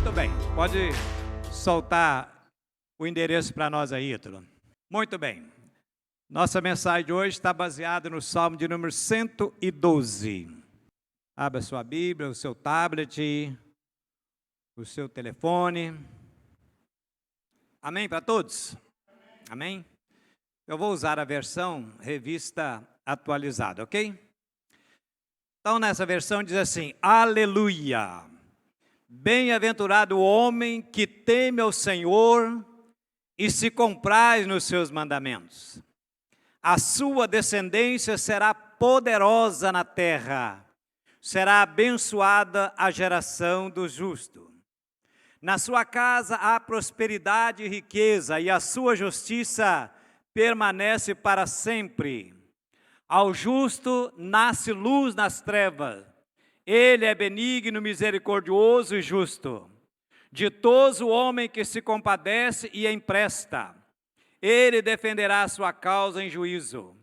Muito bem, pode soltar o endereço para nós aí, Ítalo. Muito bem. Nossa mensagem de hoje está baseada no Salmo de número 112. Abra a sua Bíblia, o seu tablet, o seu telefone. Amém para todos? Amém? Eu vou usar a versão revista atualizada, ok? Então, nessa versão diz assim: Aleluia! Bem-aventurado o homem que teme ao Senhor e se compraz nos seus mandamentos. A sua descendência será poderosa na terra, será abençoada a geração do justo. Na sua casa há prosperidade e riqueza, e a sua justiça permanece para sempre. Ao justo nasce luz nas trevas. Ele é benigno, misericordioso e justo. Ditoso o homem que se compadece e empresta. Ele defenderá a sua causa em juízo.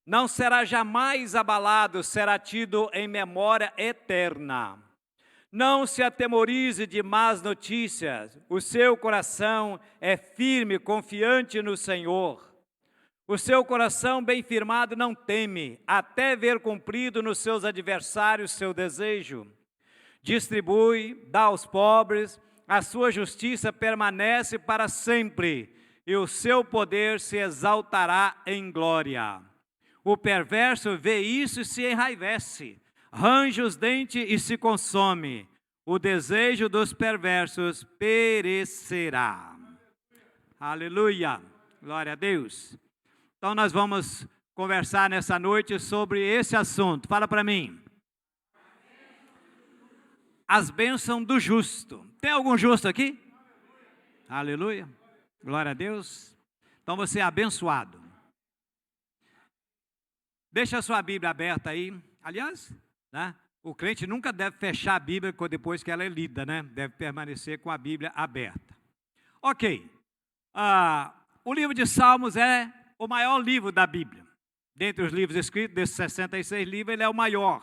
Não será jamais abalado, será tido em memória eterna. Não se atemorize de más notícias. O seu coração é firme, confiante no Senhor. O seu coração bem firmado não teme, até ver cumprido nos seus adversários seu desejo. Distribui, dá aos pobres, a sua justiça permanece para sempre, e o seu poder se exaltará em glória. O perverso vê isso e se enraivece, range os dentes e se consome. O desejo dos perversos perecerá. Aleluia! Glória a Deus! Então nós vamos conversar nessa noite sobre esse assunto. Fala para mim. As bênçãos do justo. Tem algum justo aqui? Aleluia. Glória a Deus. Então você é abençoado. Deixa a sua Bíblia aberta aí. Aliás, né, o crente nunca deve fechar a Bíblia depois que ela é lida, né? Deve permanecer com a Bíblia aberta. Ok. O livro de Salmos é o maior livro da Bíblia. Dentre os livros escritos, desses 66 livros, ele é o maior.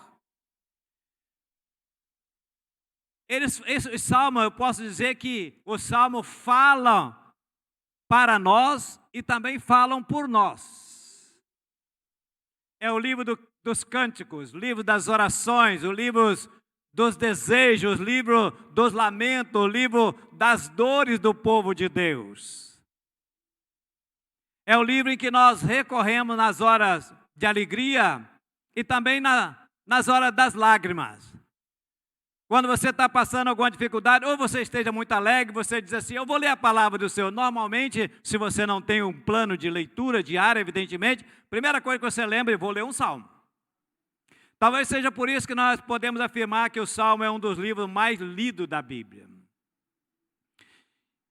Esse salmo, eu posso dizer que os salmos falam para nós e também falam por nós. É o livro dos cânticos, o livro das orações, o livro dos desejos, o livro dos lamentos, o livro das dores do povo de Deus. É o livro em que nós recorremos nas horas de alegria e também nas horas das lágrimas. Quando você está passando alguma dificuldade, ou você esteja muito alegre, você diz assim: eu vou ler a palavra do Senhor. Normalmente, se você não tem um plano de leitura diária, evidentemente, primeira coisa que você lembra, eu vou ler um salmo. Talvez seja por isso que nós podemos afirmar que o salmo é um dos livros mais lidos da Bíblia.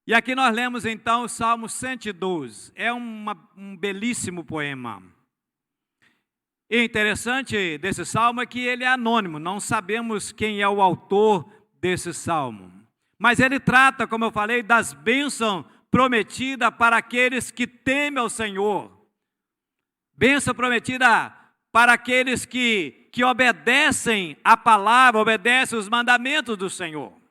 E aqui nós lemos então o Salmo 112. É um belíssimo poema. E interessante desse salmo é que ele é anônimo, não sabemos quem é o autor desse salmo. Mas ele trata, como eu falei, das bênçãos prometidas para aqueles que temem ao Senhor. Bênção prometida para aqueles que obedecem a palavra, obedecem os mandamentos do Senhor.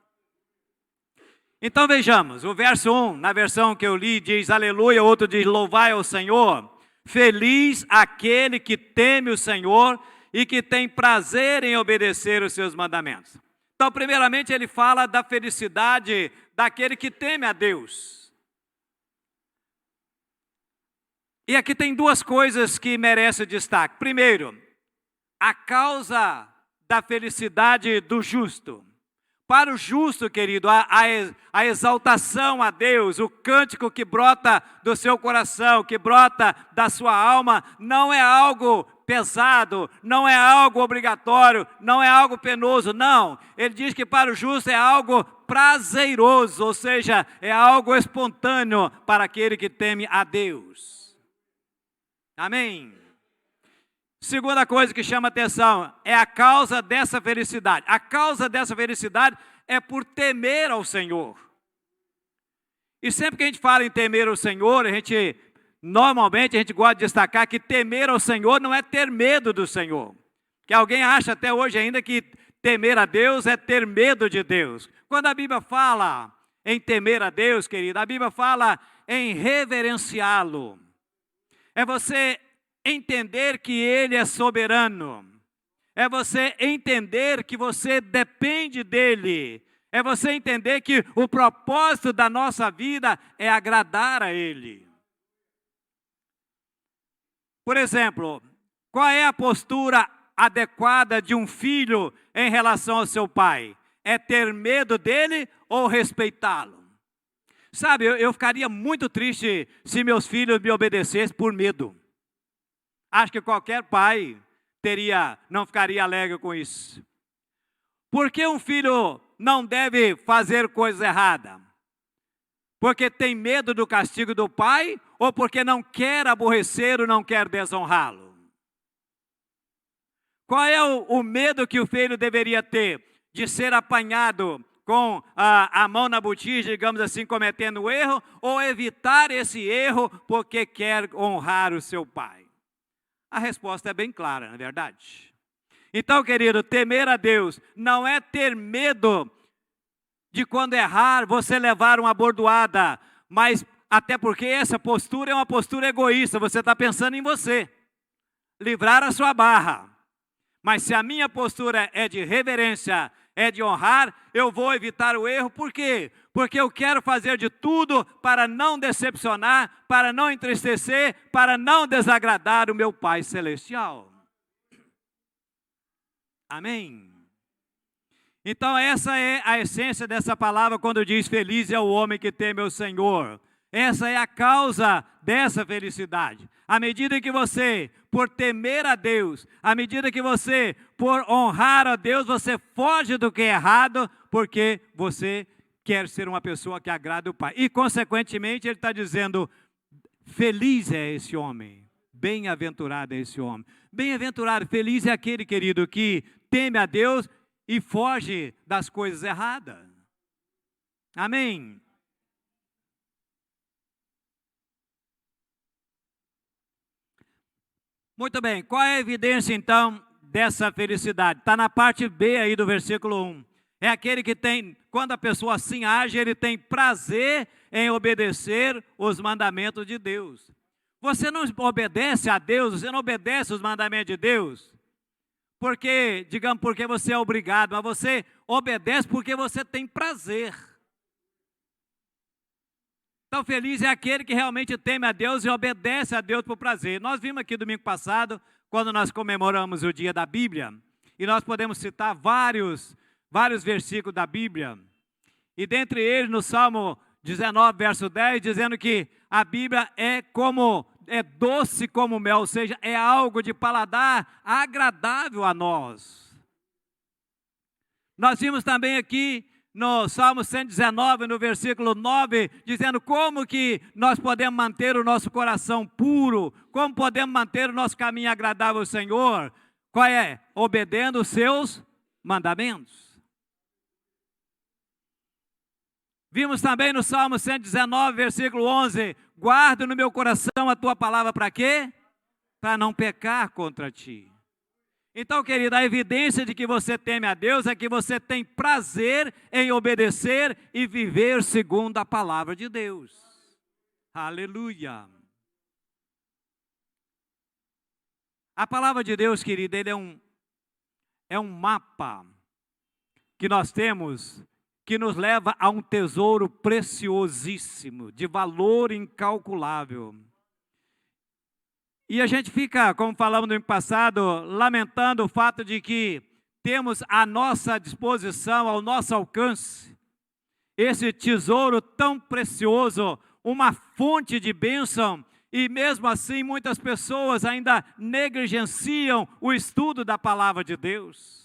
Então vejamos, o verso 1, na versão que eu li, diz aleluia, outro diz louvai ao Senhor. Feliz aquele que teme o Senhor e que tem prazer em obedecer os seus mandamentos. Então, primeiramente, ele fala da felicidade daquele que teme a Deus. E aqui tem duas coisas que merecem destaque. Primeiro, a causa da felicidade do justo. Para o justo, querido, a exaltação a Deus, o cântico que brota do seu coração, que brota da sua alma, não é algo pesado, não é algo obrigatório, não é algo penoso, não. Ele diz que para o justo é algo prazeroso, ou seja, é algo espontâneo para aquele que teme a Deus. Amém? Segunda coisa que chama atenção é a causa dessa felicidade. A causa dessa felicidade é por temer ao Senhor. E sempre que a gente fala em temer ao Senhor, normalmente a gente gosta de destacar que temer ao Senhor não é ter medo do Senhor. Que alguém acha até hoje ainda que temer a Deus é ter medo de Deus. Quando a Bíblia fala em temer a Deus, querido, a Bíblia fala em reverenciá-lo. É você entender que Ele é soberano. É você entender que você depende dEle. É você entender que o propósito da nossa vida é agradar a Ele. Por exemplo, qual é a postura adequada de um filho em relação ao seu pai? É ter medo dele ou respeitá-lo? Sabe, eu ficaria muito triste se meus filhos me obedecessem por medo. Acho que qualquer pai não ficaria alegre com isso. Por que um filho não deve fazer coisa errada? Porque tem medo do castigo do pai ou porque não quer aborrecer ou não quer desonrá-lo? Qual é o medo que o filho deveria ter? De ser apanhado com a mão na botija, digamos assim, cometendo erro, ou evitar esse erro porque quer honrar o seu pai? A resposta é bem clara, não é verdade? Então, querido, temer a Deus não é ter medo de quando errar, você levar uma bordoada, mas até porque essa postura é uma postura egoísta, você está pensando em você, livrar a sua barra. Mas se a minha postura é de reverência, é de honrar, eu vou evitar o erro. Por quê? Porque eu quero fazer de tudo para não decepcionar, para não entristecer, para não desagradar o meu Pai Celestial. Amém? Então essa é a essência dessa palavra quando diz feliz é o homem que teme o Senhor. Essa é a causa dessa felicidade. À medida que você, por temer a Deus, à medida que você, por honrar a Deus, você foge do que é errado, porque você quer ser uma pessoa que agrada o Pai. E, consequentemente, ele está dizendo, feliz é esse homem, bem-aventurado é esse homem. Bem-aventurado, feliz é aquele, querido, que teme a Deus e foge das coisas erradas. Amém? Muito bem, qual é a evidência então dessa felicidade? Está na parte B aí do versículo 1. É aquele que tem, quando a pessoa assim age, ele tem prazer em obedecer os mandamentos de Deus. Você não obedece a Deus, você não obedece os mandamentos de Deus, porque, digamos, porque você é obrigado, mas você obedece porque você tem prazer. Então, feliz é aquele que realmente teme a Deus e obedece a Deus por prazer. Nós vimos aqui domingo passado, quando nós comemoramos o dia da Bíblia, e nós podemos citar vários versículos da Bíblia. E dentre eles, no Salmo 19, verso 10, dizendo que a Bíblia é doce como mel, ou seja, é algo de paladar agradável a nós. Nós vimos também aqui no Salmo 119, no versículo 9, dizendo como que nós podemos manter o nosso coração puro, como podemos manter o nosso caminho agradável ao Senhor. Qual é? Obedecendo os seus mandamentos. Vimos também no Salmo 119, versículo 11, guardo no meu coração a tua palavra para quê? Para não pecar contra ti. Então, querido, a evidência de que você teme a Deus é que você tem prazer em obedecer e viver segundo a palavra de Deus. Aleluia! A palavra de Deus, querido, ele é um mapa que nós temos que nos leva a um tesouro preciosíssimo, de valor incalculável. E a gente fica, como falamos no ano passado, lamentando o fato de que temos à nossa disposição, ao nosso alcance, esse tesouro tão precioso, uma fonte de bênção, e mesmo assim muitas pessoas ainda negligenciam o estudo da palavra de Deus.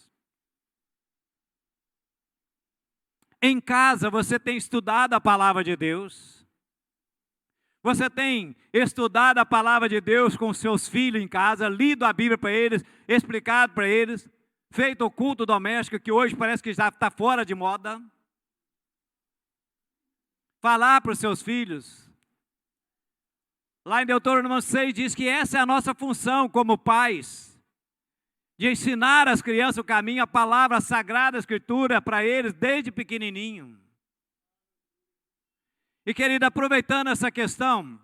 Em casa você tem estudado a palavra de Deus? Você tem estudado a palavra de Deus com seus filhos em casa, lido a Bíblia para eles, explicado para eles, feito o culto doméstico, que hoje parece que já está fora de moda? Falar para os seus filhos. Lá em Deuteronômio 6 diz que essa é a nossa função como pais. de ensinar as crianças o caminho, a palavra, a sagrada escritura para eles desde pequenininho. E querida, aproveitando essa questão,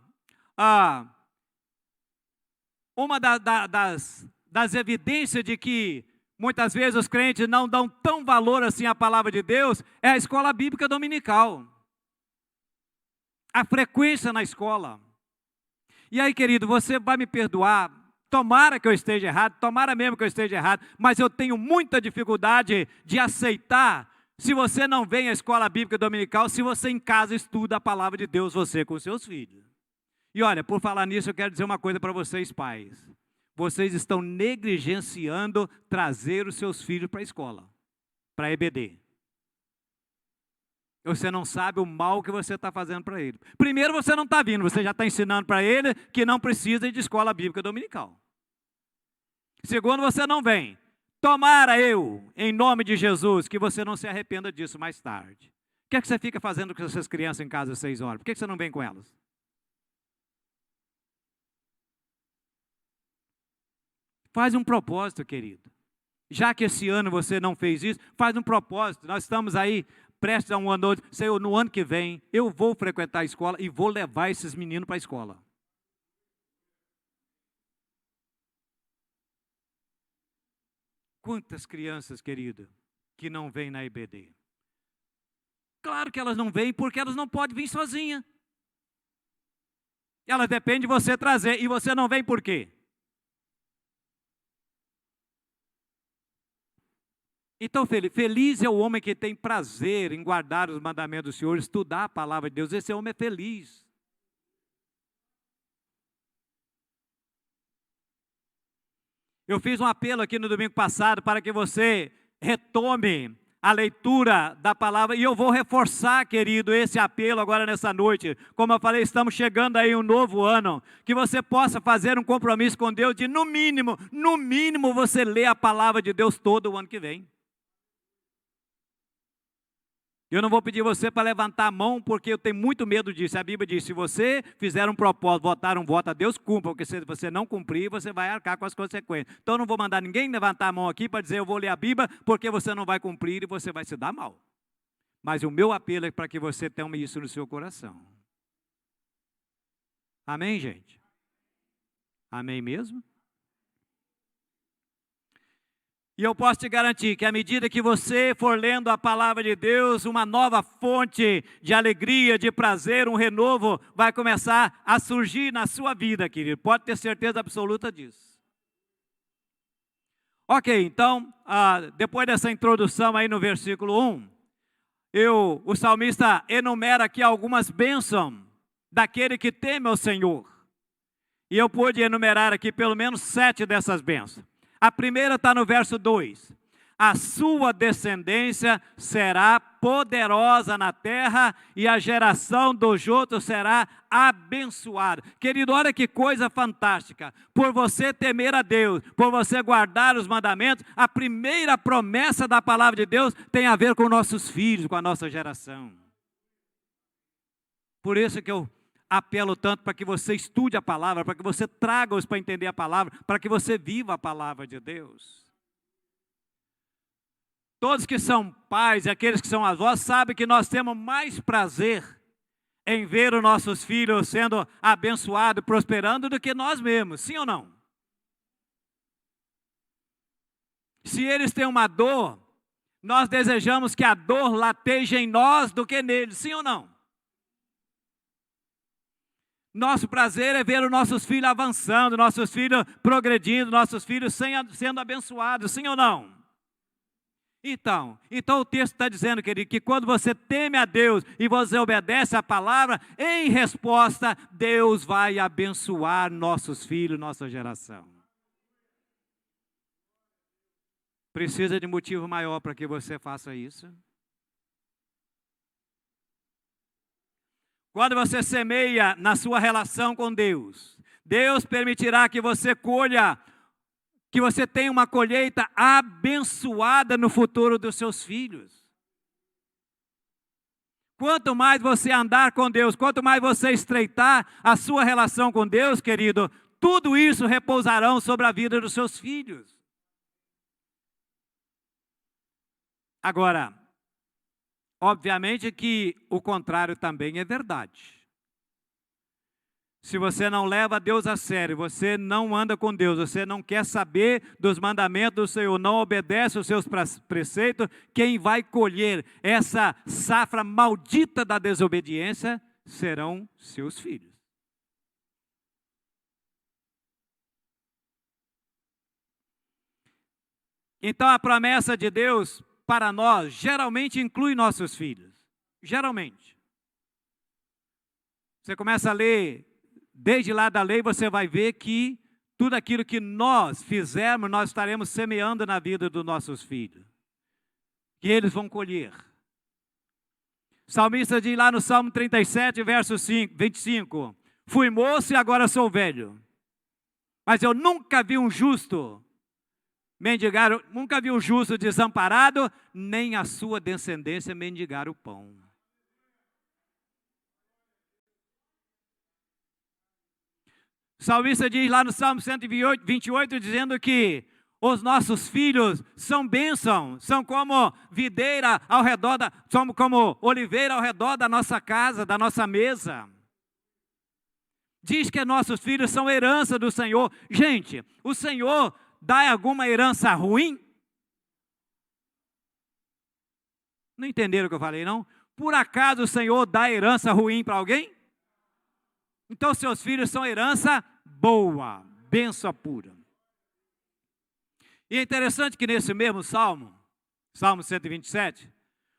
uma das evidências de que muitas vezes os crentes não dão tão valor assim à palavra de Deus é a escola bíblica dominical. A frequência na escola. E aí, querido, você vai me perdoar, tomara que eu esteja errado, tomara mesmo que eu esteja errado, mas eu tenho muita dificuldade de aceitar se você não vem à escola bíblica dominical, se você em casa estuda a palavra de Deus, você com seus filhos. E olha, por falar nisso, eu quero dizer uma coisa para vocês, pais. Vocês estão negligenciando trazer os seus filhos para a escola, para a EBD. Você não sabe o mal que você está fazendo para ele. Primeiro, você não está vindo, você já está ensinando para ele que não precisa de escola bíblica dominical. Segundo, você não vem. Tomara eu, em nome de Jesus, que você não se arrependa disso mais tarde. O que é que você fica fazendo com essas crianças em casa às 6 horas? Por que você não vem com elas? Faz um propósito, querido. Já que esse ano você não fez isso, faz um propósito. Nós estamos aí prestes a um ano outro. Senhor, no ano que vem, eu vou frequentar a escola e vou levar esses meninos para a escola. Quantas crianças, querida, que não vêm na IBD? Claro que elas não vêm porque elas não podem vir sozinhas. Elas dependem de você trazer. E você não vem por quê? Então, feliz é o homem que tem prazer em guardar os mandamentos do Senhor, estudar a palavra de Deus. Esse homem é feliz. Eu fiz um apelo aqui no domingo passado para que você retome a leitura da palavra. E eu vou reforçar, querido, esse apelo agora nessa noite. Como eu falei, estamos chegando aí um novo ano. Que você possa fazer um compromisso com Deus de, no mínimo, você ler a palavra de Deus todo o ano que vem. Eu não vou pedir você para levantar a mão, porque eu tenho muito medo disso. A Bíblia diz, se você fizer um propósito, votar um voto a Deus, cumpra, porque se você não cumprir, você vai arcar com as consequências. Então eu não vou mandar ninguém levantar a mão aqui para dizer, eu vou ler a Bíblia, porque você não vai cumprir e você vai se dar mal. Mas o meu apelo é para que você tenha isso no seu coração. Amém, gente? Amém mesmo? E eu posso te garantir que à medida que você for lendo a palavra de Deus, uma nova fonte de alegria, de prazer, um renovo vai começar a surgir na sua vida, querido. Pode ter certeza absoluta disso. Ok, então, depois dessa introdução aí no versículo 1, o salmista enumera aqui algumas bênçãos daquele que teme ao Senhor. E eu pude enumerar aqui pelo menos 7 dessas bênçãos. A primeira está no verso 2. A sua descendência será poderosa na terra e a geração dos outros será abençoada. Querido, olha que coisa fantástica. Por você temer a Deus, por você guardar os mandamentos, a primeira promessa da palavra de Deus tem a ver com nossos filhos, com a nossa geração. Por isso que eu apelo tanto para que você estude a palavra, para que você traga-os para entender a palavra, para que você viva a palavra de Deus. Todos que são pais e aqueles que são avós sabem que nós temos mais prazer em ver os nossos filhos sendo abençoados, prosperando, do que nós mesmos, sim ou não? Se eles têm uma dor, nós desejamos que a dor lateje em nós do que neles, sim ou não? Nosso prazer é ver os nossos filhos avançando, nossos filhos progredindo, nossos filhos sendo abençoados, sim ou não? Então o texto está dizendo, querido, que quando você teme a Deus e você obedece a palavra, em resposta, Deus vai abençoar nossos filhos, nossa geração. Precisa de motivo maior para que você faça isso? Quando você semeia na sua relação com Deus, Deus permitirá que você colha, que você tenha uma colheita abençoada no futuro dos seus filhos. Quanto mais você andar com Deus, quanto mais você estreitar a sua relação com Deus, querido, tudo isso repousarão sobre a vida dos seus filhos. Agora, obviamente que o contrário também é verdade. Se você não leva Deus a sério, você não anda com Deus, você não quer saber dos mandamentos do Senhor, não obedece os seus preceitos, quem vai colher essa safra maldita da desobediência serão seus filhos. Então a promessa de Deus para nós geralmente inclui nossos filhos. Geralmente. Você começa a ler, desde lá da lei, você vai ver que tudo aquilo que nós fizermos, nós estaremos semeando na vida dos nossos filhos. Que eles vão colher. O salmista diz lá no Salmo 37, verso 25. Fui moço e agora sou velho. Mas eu nunca vi um justo mendigar, nunca vi um justo desamparado, nem a sua descendência mendigar o pão. O salmista diz lá no Salmo 128, dizendo que os nossos filhos são bênção, são como videira ao redor, são como oliveira ao redor da nossa casa, da nossa mesa. Diz que nossos filhos são herança do Senhor. Gente, o Senhor dá alguma herança ruim? Não entenderam o que eu falei, não? Por acaso o Senhor dá herança ruim para alguém? Então seus filhos são herança boa, bênção pura. E é interessante que nesse mesmo Salmo 127,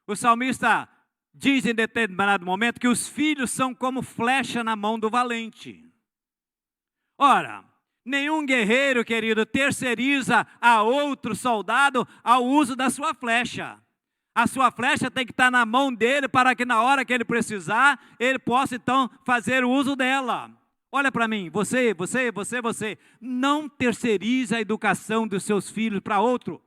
o salmista diz em determinado momento que os filhos são como flecha na mão do valente. Ora, nenhum guerreiro, querido, terceiriza a outro soldado ao uso da sua flecha. A sua flecha tem que estar na mão dele para que na hora que ele precisar, ele possa então fazer o uso dela. Olha para mim, você, não terceirize a educação dos seus filhos para outro.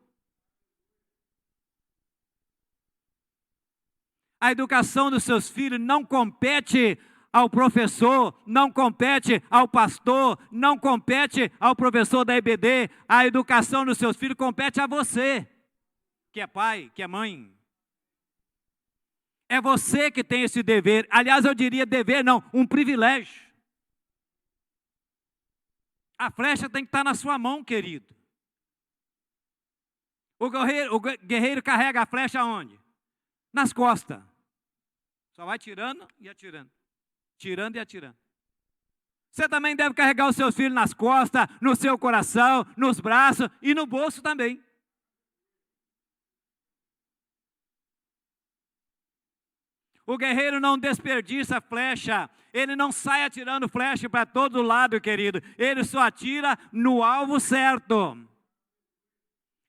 A educação dos seus filhos não compete ao professor, não compete ao pastor, não compete ao professor da EBD. A educação dos seus filhos compete a você, que é pai, que é mãe. É você que tem esse dever. Aliás, eu diria dever não, um privilégio. A flecha tem que estar na sua mão, querido. O guerreiro carrega a flecha onde? Nas costas. Só vai tirando e atirando. Tirando e atirando. Você também deve carregar os seus filhos nas costas, no seu coração, nos braços e no bolso também. O guerreiro não desperdiça flecha, ele não sai atirando flecha para todo lado, querido. Ele só atira no alvo certo.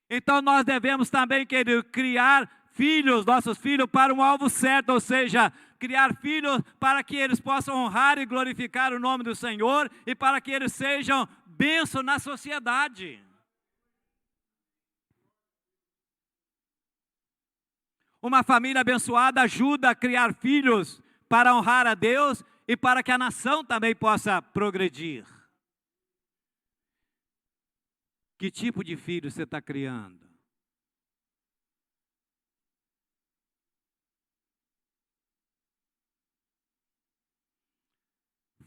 Então nós devemos também, querido, criar filhos, nossos filhos, para um alvo certo, ou seja, criar filhos para que eles possam honrar e glorificar o nome do Senhor e para que eles sejam bênção na sociedade. Uma família abençoada ajuda a criar filhos para honrar a Deus e para que a nação também possa progredir. Que tipo de filho você está criando?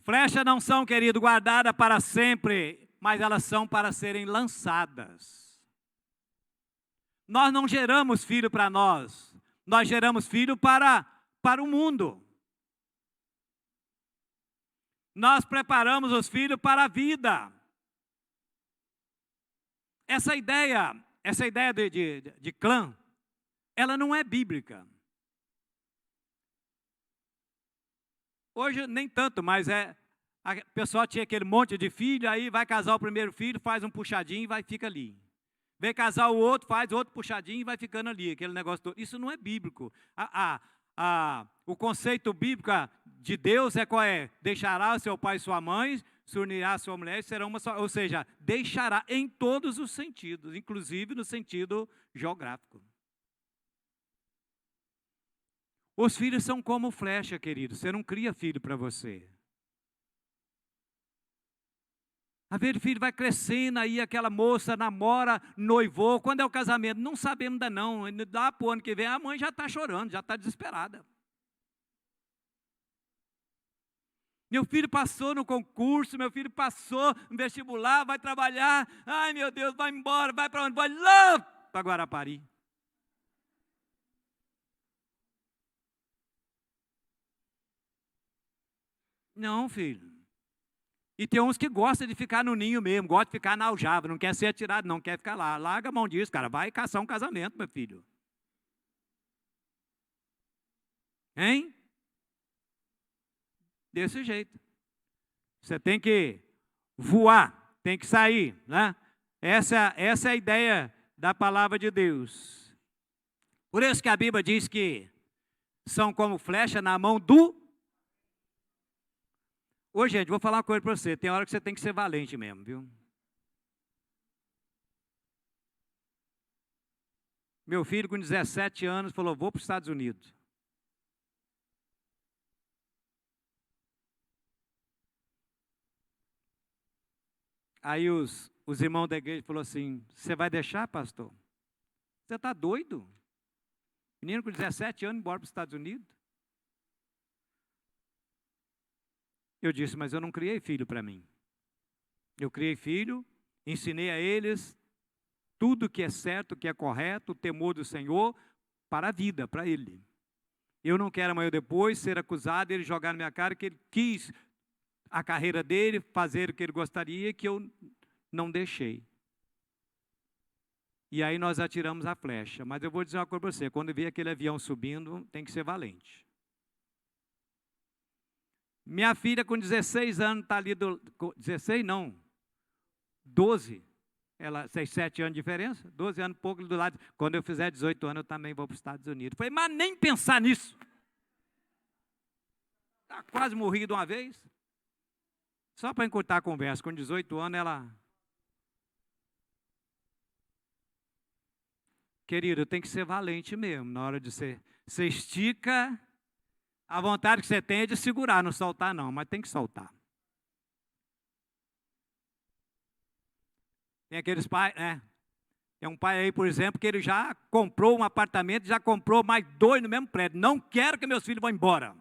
Flechas não são, querido, guardadas para sempre, mas elas são para serem lançadas. Nós não geramos filho para nós. Nós geramos filho para o mundo. Nós preparamos os filhos para a vida. Essa ideia de clã, ela não é bíblica. Hoje nem tanto, mas a pessoa tinha aquele monte de filho, aí vai casar o primeiro filho, faz um puxadinho e fica ali. Vem casar o outro, faz outro puxadinho e vai ficando ali, aquele negócio todo. Isso não é bíblico. O conceito bíblico de Deus é qual é? Deixará o seu pai e sua mãe, se unirá a sua mulher e serão uma só. Ou seja, deixará em todos os sentidos, inclusive no sentido geográfico. Os filhos são como flecha, querido. Você não cria filho para você. Às vezes o filho vai crescendo, aí aquela moça namora, noivou. Quando é o casamento? Não sabemos ainda não. Lá para o ano que vem, a mãe já está chorando, já está desesperada. Meu filho passou no concurso, meu filho passou no vestibular, vai trabalhar. Ai, meu Deus, vai embora, vai para onde? Vai lá para Guarapari. Não, filho. E tem uns que gostam de ficar no ninho mesmo, gostam de ficar na aljava, não quer ser atirado, não quer ficar lá. Larga a mão disso, cara, vai caçar um casamento, meu filho. Hein? Desse jeito. Você tem que voar, tem que sair, né? Essa é a ideia da palavra de Deus. Por isso que a Bíblia diz que são como flecha na mão do... Ô, gente, vou falar uma coisa para você. Tem hora que você tem que ser valente mesmo, viu? Meu filho, com 17 anos, falou, vou para os Estados Unidos. Aí os irmãos da igreja falaram assim, você vai deixar, pastor? Você está doido? Menino com 17 anos, embora para os Estados Unidos. Eu disse, mas eu não criei filho para mim. Eu criei filho, ensinei a eles tudo que é certo, que é correto, o temor do Senhor, para a vida, para ele. Eu não quero amanhã ou depois ser acusado, ele jogar na minha cara que ele quis a carreira dele, fazer o que ele gostaria, que eu não deixei. E aí nós atiramos a flecha. Mas eu vou dizer uma coisa para você, quando vê aquele avião subindo, tem que ser valente. Minha filha com 16 anos está ali, 16 não, 12, ela, 6, 7 anos de diferença, 12 anos pouco do lado, quando eu fizer 18 anos eu também vou para os Estados Unidos. Falei, mas nem pensar nisso. Está quase morrido de uma vez. Só para encurtar a conversa, com 18 anos ela... Querido, tem que ser valente mesmo, na hora de ser... Você estica... A vontade que você tem é de segurar, não soltar não, mas tem que soltar. Tem aqueles pais, né? Tem um pai aí, por exemplo, que ele já comprou um apartamento, já comprou mais 2 no mesmo prédio. Não quero que meus filhos vão embora.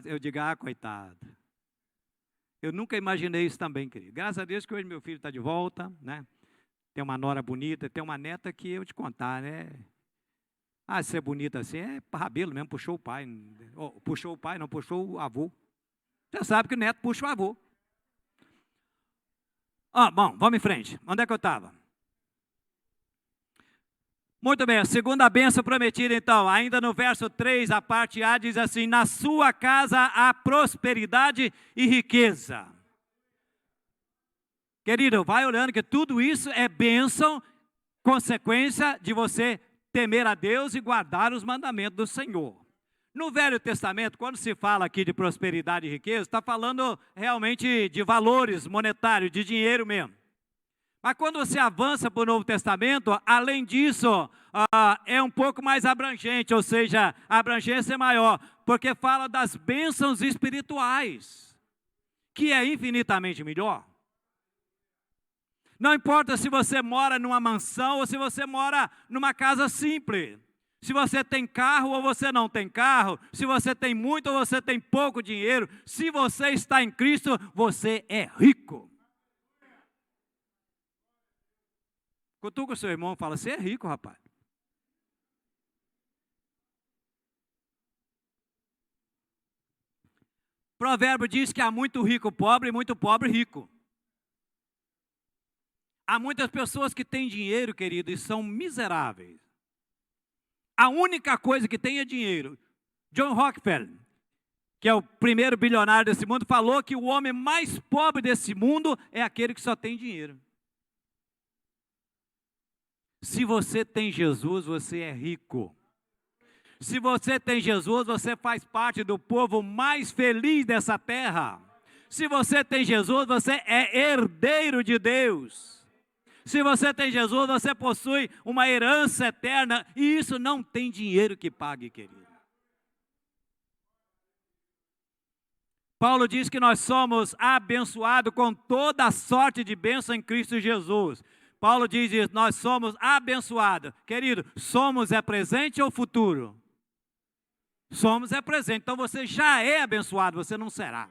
Eu digo, coitado. Eu nunca imaginei isso também, querido. Graças a Deus que hoje meu filho está de volta, né? Tem uma nora bonita, tem uma neta que eu te contar, né? Ser bonita assim, é rabelo mesmo, puxou o pai. Puxou o pai, não, puxou o avô. Você sabe que o neto puxa o avô. Bom, vamos em frente. Onde é que eu estava? Muito bem, a segunda bênção prometida então, ainda no verso 3, a parte A diz assim, na sua casa há prosperidade e riqueza. Querido, vai olhando que tudo isso é bênção, consequência de você temer a Deus e guardar os mandamentos do Senhor. No Velho Testamento, quando se fala aqui de prosperidade e riqueza, está falando realmente de valores monetários, de dinheiro mesmo. Mas quando você avança para o Novo Testamento, além disso, é um pouco mais abrangente, ou seja, a abrangência é maior, porque fala das bênçãos espirituais, que é infinitamente melhor. Não importa se você mora numa mansão ou se você mora numa casa simples. Se você tem carro ou você não tem carro. Se você tem muito ou você tem pouco dinheiro. Se você está em Cristo, você é rico. Cutuca o seu irmão e fala, você é rico, rapaz. Provérbio diz que há muito rico pobre e muito pobre rico. Há muitas pessoas que têm dinheiro, querido, e são miseráveis. A única coisa que tem é dinheiro. John Rockefeller, que é o primeiro bilionário desse mundo, falou que o homem mais pobre desse mundo é aquele que só tem dinheiro. Se você tem Jesus, você é rico. Se você tem Jesus, você faz parte do povo mais feliz dessa terra. Se você tem Jesus, você é herdeiro de Deus. Se você tem Jesus, você possui uma herança eterna, e isso não tem dinheiro que pague, querido. Paulo diz que nós somos abençoados com toda a sorte de bênção em Cristo Jesus. Paulo diz isso, nós somos abençoados. Querido, somos é presente ou futuro? Somos é presente, então você já é abençoado, você não será.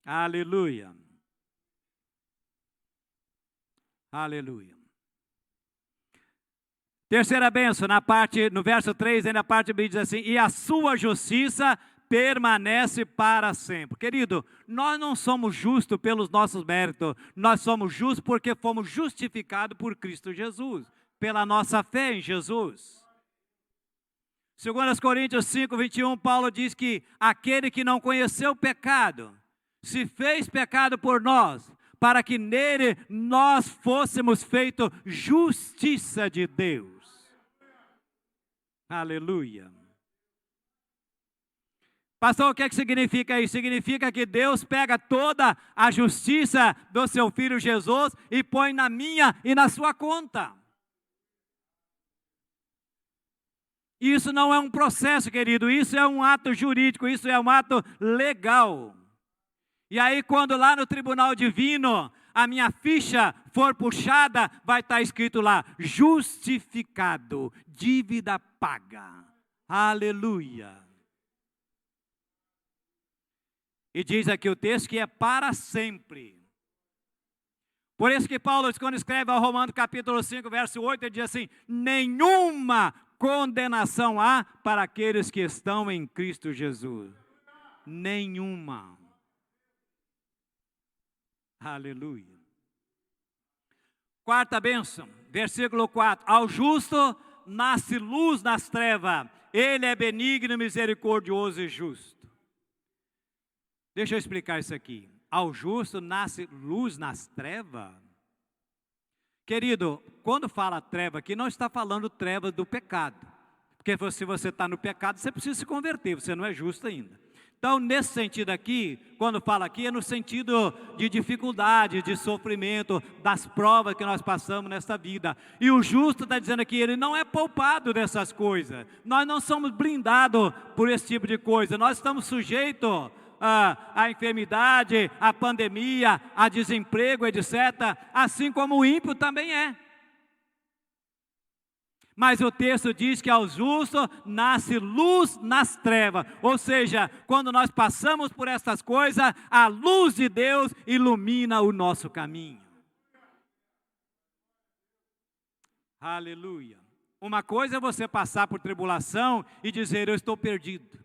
Aleluia. Aleluia. Terceira bênção, no verso 3, na parte B diz assim, e a sua justiça permanece para sempre. Querido, nós não somos justos pelos nossos méritos, nós somos justos porque fomos justificados por Cristo Jesus, pela nossa fé em Jesus. 2 Coríntios 5, 21, Paulo diz que aquele que não conheceu o pecado, se fez pecado por nós, para que nele nós fôssemos feitos justiça de Deus. Aleluia. Pastor, o que significa isso? Significa que Deus pega toda a justiça do seu Filho Jesus e põe na minha e na sua conta. Isso não é um processo, querido, isso é um ato jurídico, isso é um ato legal. E aí, quando lá no tribunal divino, a minha ficha for puxada, vai estar escrito lá, justificado, dívida paga. Aleluia. E diz aqui o texto que é para sempre. Por isso que Paulo, quando escreve ao Romanos capítulo 5, verso 8, ele diz assim, nenhuma condenação há para aqueles que estão em Cristo Jesus. Nenhuma. Aleluia. Quarta bênção, versículo 4. Ao justo nasce luz nas trevas. Ele é benigno, misericordioso e justo. Deixa eu explicar isso aqui. Ao justo nasce luz nas trevas. Querido, quando fala treva aqui, não está falando treva do pecado. Porque se você está no pecado, você precisa se converter, você não é justo ainda. Então, nesse sentido aqui, quando fala aqui, é no sentido de dificuldade, de sofrimento, das provas que nós passamos nesta vida. E o justo está dizendo aqui, ele não é poupado dessas coisas. Nós não somos blindados por esse tipo de coisa. Nós estamos sujeitos à enfermidade, à pandemia, a desemprego, etc. Assim como o ímpio também é. Mas o texto diz que ao justo nasce luz nas trevas. Ou seja, quando nós passamos por essas coisas, a luz de Deus ilumina o nosso caminho. Aleluia. Uma coisa é você passar por tribulação e dizer, eu estou perdido.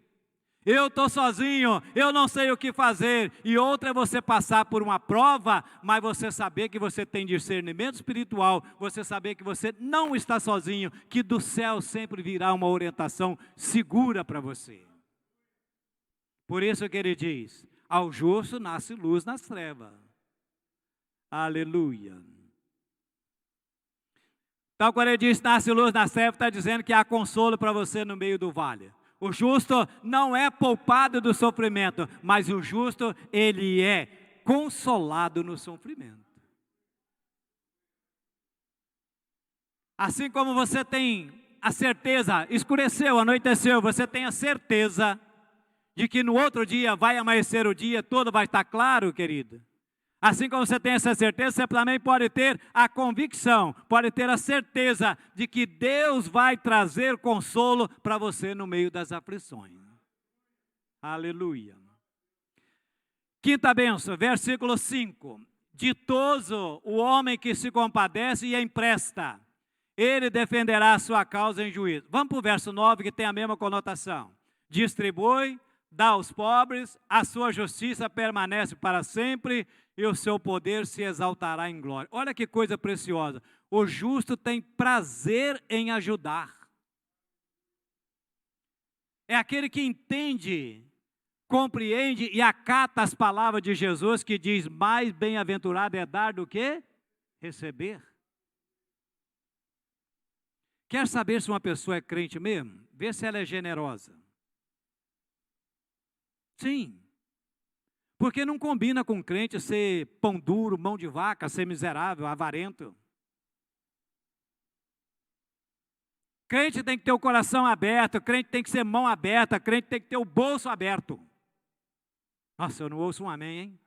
Eu estou sozinho, eu não sei o que fazer. E outra é você passar por uma prova, mas você saber que você tem discernimento espiritual, você saber que você não está sozinho, que do céu sempre virá uma orientação segura para você. Por isso que ele diz, ao justo nasce luz nas trevas. Aleluia. Então quando ele diz nasce luz nas trevas, está dizendo que há consolo para você no meio do vale. O justo não é poupado do sofrimento, mas o justo, ele é consolado no sofrimento. Assim como você tem a certeza, escureceu, anoiteceu, você tem a certeza de que no outro dia vai amanhecer o dia, todo vai estar claro, querido. Assim como você tem essa certeza, você também pode ter a convicção, pode ter a certeza de que Deus vai trazer consolo para você no meio das aflições. Aleluia. Quinta bênção, versículo 5. Ditoso o homem que se compadece e empresta, ele defenderá a sua causa em juízo. Vamos para o verso 9 que tem a mesma conotação. Distribui, dá aos pobres, a sua justiça permanece para sempre e o seu poder se exaltará em glória. Olha que coisa preciosa. O justo tem prazer em ajudar. É aquele que entende, compreende e acata as palavras de Jesus que diz, mais bem-aventurado é dar do que receber. Quer saber se uma pessoa é crente mesmo? Vê se ela é generosa. Sim. Porque não combina com crente ser pão duro, mão de vaca, ser miserável, avarento. Crente tem que ter o coração aberto, crente tem que ser mão aberta, crente tem que ter o bolso aberto. Nossa, eu não ouço um amém, hein?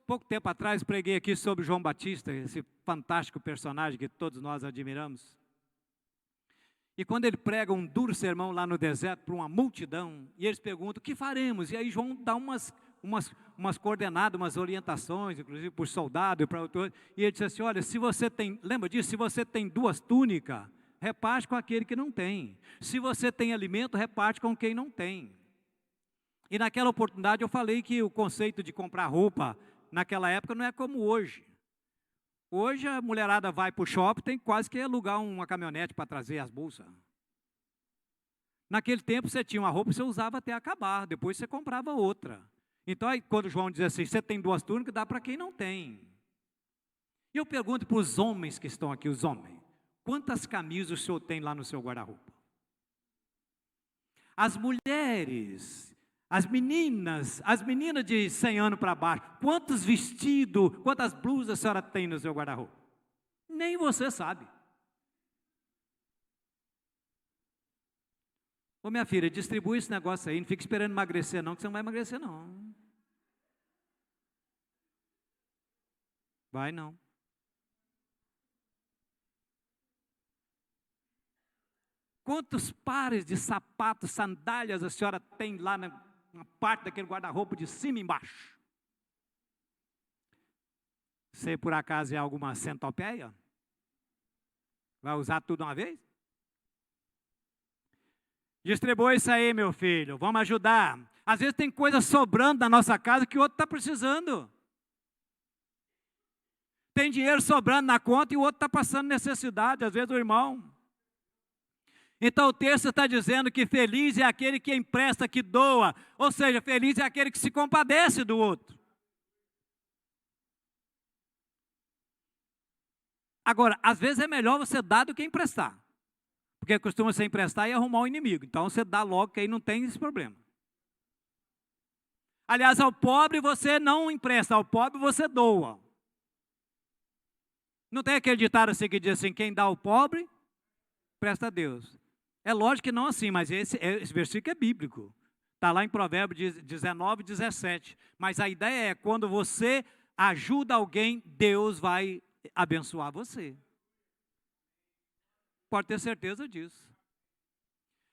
Pouco tempo atrás preguei aqui sobre João Batista, esse fantástico personagem que todos nós admiramos. E quando ele prega um duro sermão lá no deserto para uma multidão, e eles perguntam, o que faremos? E aí João dá umas coordenadas, umas orientações, inclusive para o soldado e para outro. E ele diz assim, olha, se você tem, lembra disso? Se você tem 2 túnicas, reparte com aquele que não tem. Se você tem alimento, reparte com quem não tem. E naquela oportunidade eu falei que o conceito de comprar roupa naquela época não é como hoje. Hoje a mulherada vai para o shopping, tem quase que alugar uma caminhonete para trazer as bolsas. Naquele tempo você tinha uma roupa, você usava até acabar, depois você comprava outra. Então aí quando João diz assim, você tem 2 túnicas, dá para quem não tem. E eu pergunto para os homens que estão aqui, os homens, quantas camisas o senhor tem lá no seu guarda-roupa? As mulheres, as meninas de 100 anos para baixo, quantos vestidos, quantas blusas a senhora tem no seu guarda-roupa? Nem você sabe. Ô minha filha, distribui esse negócio aí, não fica esperando emagrecer não, que você não vai emagrecer não. Vai não. Quantos pares de sapatos, sandálias a senhora tem lá na parte daquele guarda-roupa de cima e embaixo? Você por acaso é alguma centopeia? Vai usar tudo uma vez? Distribua isso aí, meu filho, vamos ajudar. Às vezes tem coisa sobrando na nossa casa que o outro está precisando. Tem dinheiro sobrando na conta e o outro está passando necessidade, às vezes o irmão. Então o texto está dizendo que feliz é aquele que empresta, que doa. Ou seja, feliz é aquele que se compadece do outro. Agora, às vezes é melhor você dar do que emprestar. Porque costuma ser emprestar e arrumar um inimigo. Então você dá logo que aí não tem esse problema. Aliás, ao pobre você não empresta, ao pobre você doa. Não tem aquele ditado assim que diz assim, quem dá ao pobre, presta a Deus. É lógico que não assim, mas esse versículo é bíblico. Está lá em Provérbios 19, 17. Mas a ideia é, quando você ajuda alguém, Deus vai abençoar você. Pode ter certeza disso.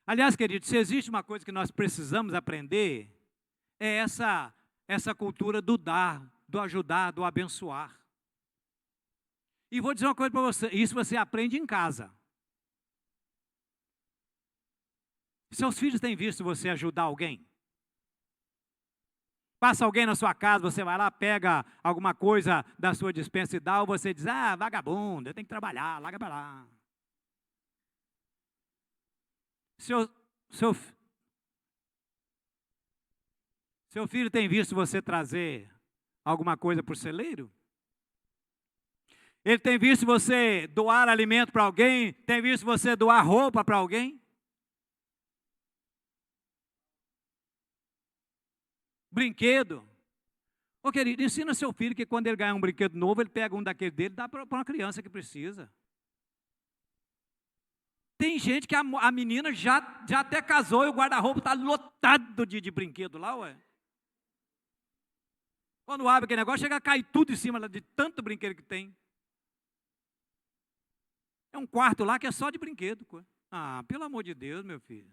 Aliás, querido, se existe uma coisa que nós precisamos aprender, é essa cultura do dar, do ajudar, do abençoar. E vou dizer uma coisa para você, isso você aprende em casa. Seus filhos têm visto você ajudar alguém? Passa alguém na sua casa, você vai lá, pega alguma coisa da sua despensa e dá, ou você diz, ah, vagabundo, eu tenho que trabalhar, larga para lá. Seu filho tem visto você trazer alguma coisa para o celeiro? Ele tem visto você doar alimento para alguém? Tem visto você doar roupa para alguém? Brinquedo? Ô querido, ensina seu filho que quando ele ganhar um brinquedo novo, ele pega um daquele dele e dá para uma criança que precisa. Tem gente que a menina já até casou e o guarda-roupa está lotado de brinquedo lá, ué. Quando abre aquele negócio, chega a cair tudo em cima de tanto brinquedo que tem. É um quarto lá que é só de brinquedo. Ah, pelo amor de Deus, meu filho.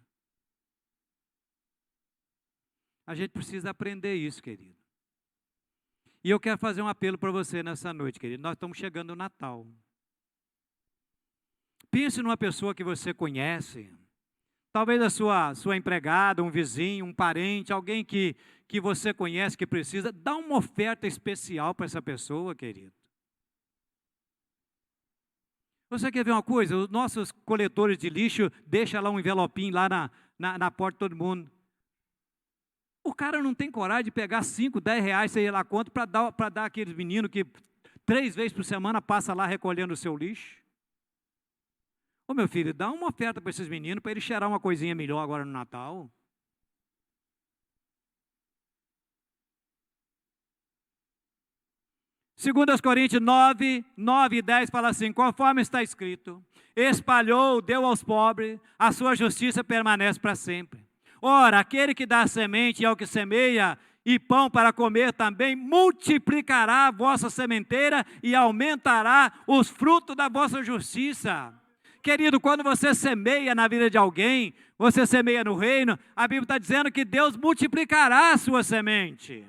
A gente precisa aprender isso, querido. E eu quero fazer um apelo para você nessa noite, querido. Nós estamos chegando no Natal. Pense numa pessoa que você conhece. Talvez a sua empregada, um vizinho, um parente, alguém que você conhece, que precisa. Dá uma oferta especial para essa pessoa, querido. Você quer ver uma coisa? Os nossos coletores de lixo deixam lá um envelopinho lá na porta de todo mundo. O cara não tem coragem de pegar 5, 10 reais, sei lá quanto, para dar àqueles meninos que 3 vezes por semana passa lá recolhendo o seu lixo. Ô meu filho, dá uma oferta para esses meninos, para eles cheirar uma coisinha melhor agora no Natal. 2 Coríntios 9, 9 e 10 fala assim: conforme está escrito, espalhou, deu aos pobres, a sua justiça permanece para sempre. Ora, aquele que dá semente ao que semeia e pão para comer também multiplicará a vossa sementeira e aumentará os frutos da vossa justiça. Querido, quando você semeia na vida de alguém, você semeia no reino, a Bíblia está dizendo que Deus multiplicará a sua semente.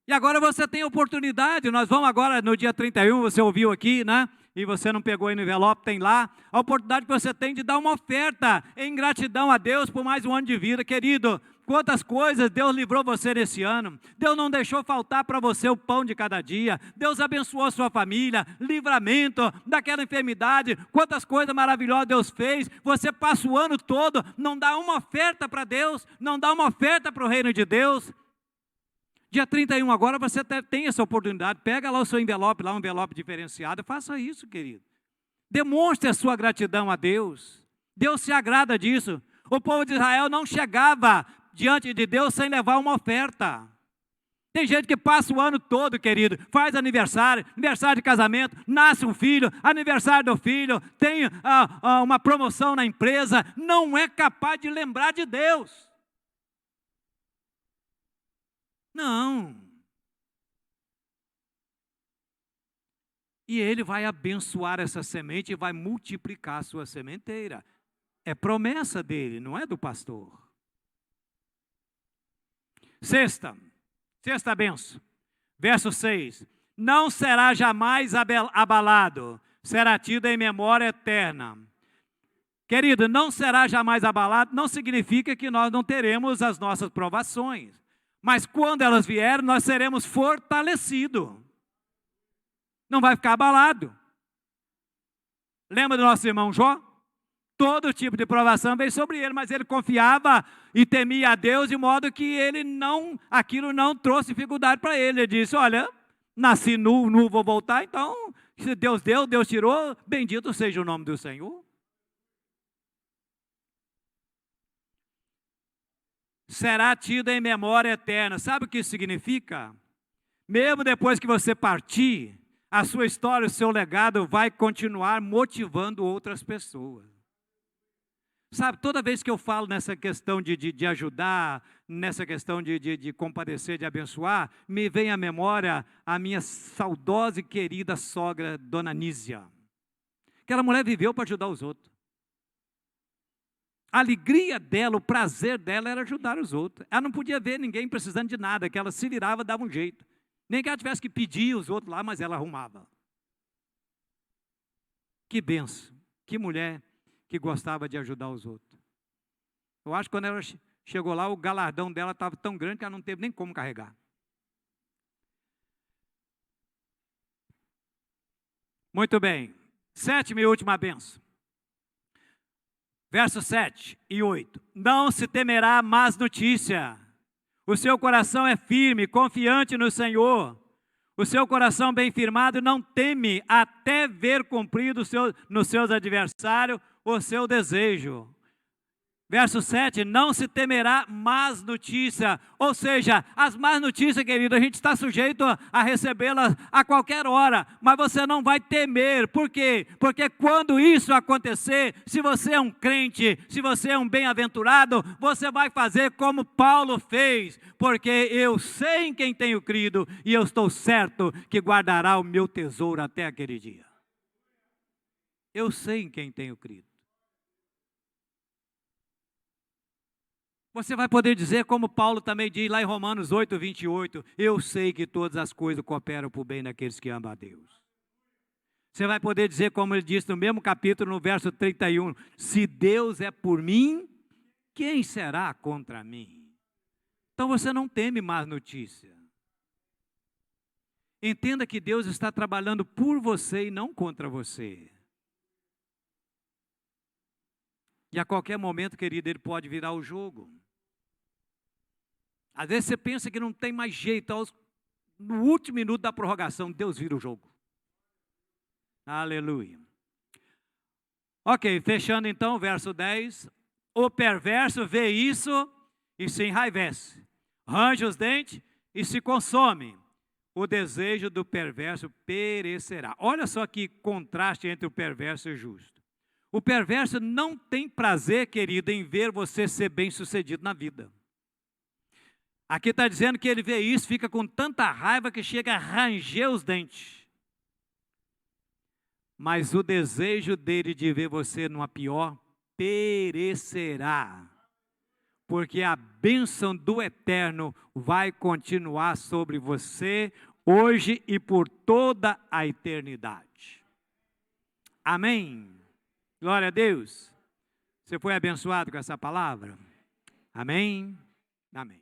E agora você tem oportunidade, nós vamos agora no dia 31, você ouviu aqui, né? E você não pegou aí no envelope, tem lá, a oportunidade que você tem de dar uma oferta em gratidão a Deus por mais um ano de vida. Querido, quantas coisas Deus livrou você nesse ano, Deus não deixou faltar para você o pão de cada dia, Deus abençoou a sua família, livramento daquela enfermidade, quantas coisas maravilhosas Deus fez. Você passa o ano todo, não dá uma oferta para Deus, não dá uma oferta para o reino de Deus. Dia 31 agora você tem essa oportunidade, pega lá o seu envelope, lá um envelope diferenciado, faça isso, querido. Demonstre a sua gratidão a Deus. Deus se agrada disso. O povo de Israel não chegava diante de Deus sem levar uma oferta. Tem gente que passa o ano todo, querido, faz aniversário, aniversário de casamento, nasce um filho, aniversário do filho, tem uma promoção na empresa, não é capaz de lembrar de Deus. Não. E Ele vai abençoar essa semente e vai multiplicar a sua sementeira. É promessa dele, não é do pastor. Sexta benção, verso 6. Não será jamais abalado, será tido em memória eterna. Querido, não será jamais abalado não significa que nós não teremos as nossas provações. Mas quando elas vierem, nós seremos fortalecidos. Não vai ficar abalado. Lembra do nosso irmão Jó? Todo tipo de provação veio sobre ele, mas ele confiava e temia a Deus, de modo que aquilo não trouxe dificuldade para ele. Ele disse, olha, nasci nu, vou voltar, então, se Deus deu, Deus tirou, bendito seja o nome do Senhor. Será tido em memória eterna. Sabe o que isso significa? Mesmo depois que você partir, a sua história, o seu legado vai continuar motivando outras pessoas. Sabe, toda vez que eu falo nessa questão de ajudar, nessa questão de compadecer, de abençoar, me vem à memória a minha saudosa e querida sogra, Dona Nísia. Aquela mulher viveu para ajudar os outros. A alegria dela, o prazer dela era ajudar os outros. Ela não podia ver ninguém precisando de nada, que ela se virava, dava um jeito. Nem que ela tivesse que pedir os outros lá, mas ela arrumava. Que benção, que mulher que gostava de ajudar os outros. Eu acho que quando ela chegou lá, o galardão dela estava tão grande que ela não teve nem como carregar. Muito bem, sétima e última benção. Versos 7 e 8. Não se temerá más notícia. O seu coração é firme, confiante no Senhor. O seu coração bem firmado não teme até ver cumprido nos seus adversários o seu desejo. Verso 7, não se temerá más notícia, ou seja, as más notícias, querido, a gente está sujeito a recebê-las a qualquer hora, mas você não vai temer. Por quê? Porque quando isso acontecer, se você é um crente, se você é um bem-aventurado, você vai fazer como Paulo fez, porque eu sei em quem tenho crido e eu estou certo que guardará o meu tesouro até aquele dia. Eu sei em quem tenho crido. Você vai poder dizer, como Paulo também diz lá em Romanos 8, 28, eu sei que todas as coisas cooperam para o bem daqueles que amam a Deus. Você vai poder dizer, como ele disse no mesmo capítulo, no verso 31, se Deus é por mim, quem será contra mim? Então você não teme más notícia. Entenda que Deus está trabalhando por você e não contra você. E a qualquer momento, querido, ele pode virar o jogo. Às vezes você pensa que não tem mais jeito, no último minuto da prorrogação, Deus vira o jogo. Aleluia. Ok, fechando então o verso 10. O perverso vê isso e se enraivece, range os dentes e se consome. o desejo do perverso perecerá. Olha só que contraste entre o perverso e o justo. O perverso não tem prazer, querido, em ver você ser bem-sucedido na vida. Aqui está dizendo que ele vê isso, fica com tanta raiva que chega a ranger os dentes. Mas o desejo dele de ver você numa pior perecerá. Porque a bênção do Eterno vai continuar sobre você hoje e por toda a eternidade. Amém. Glória a Deus. Você foi abençoado com essa palavra? Amém. Amém.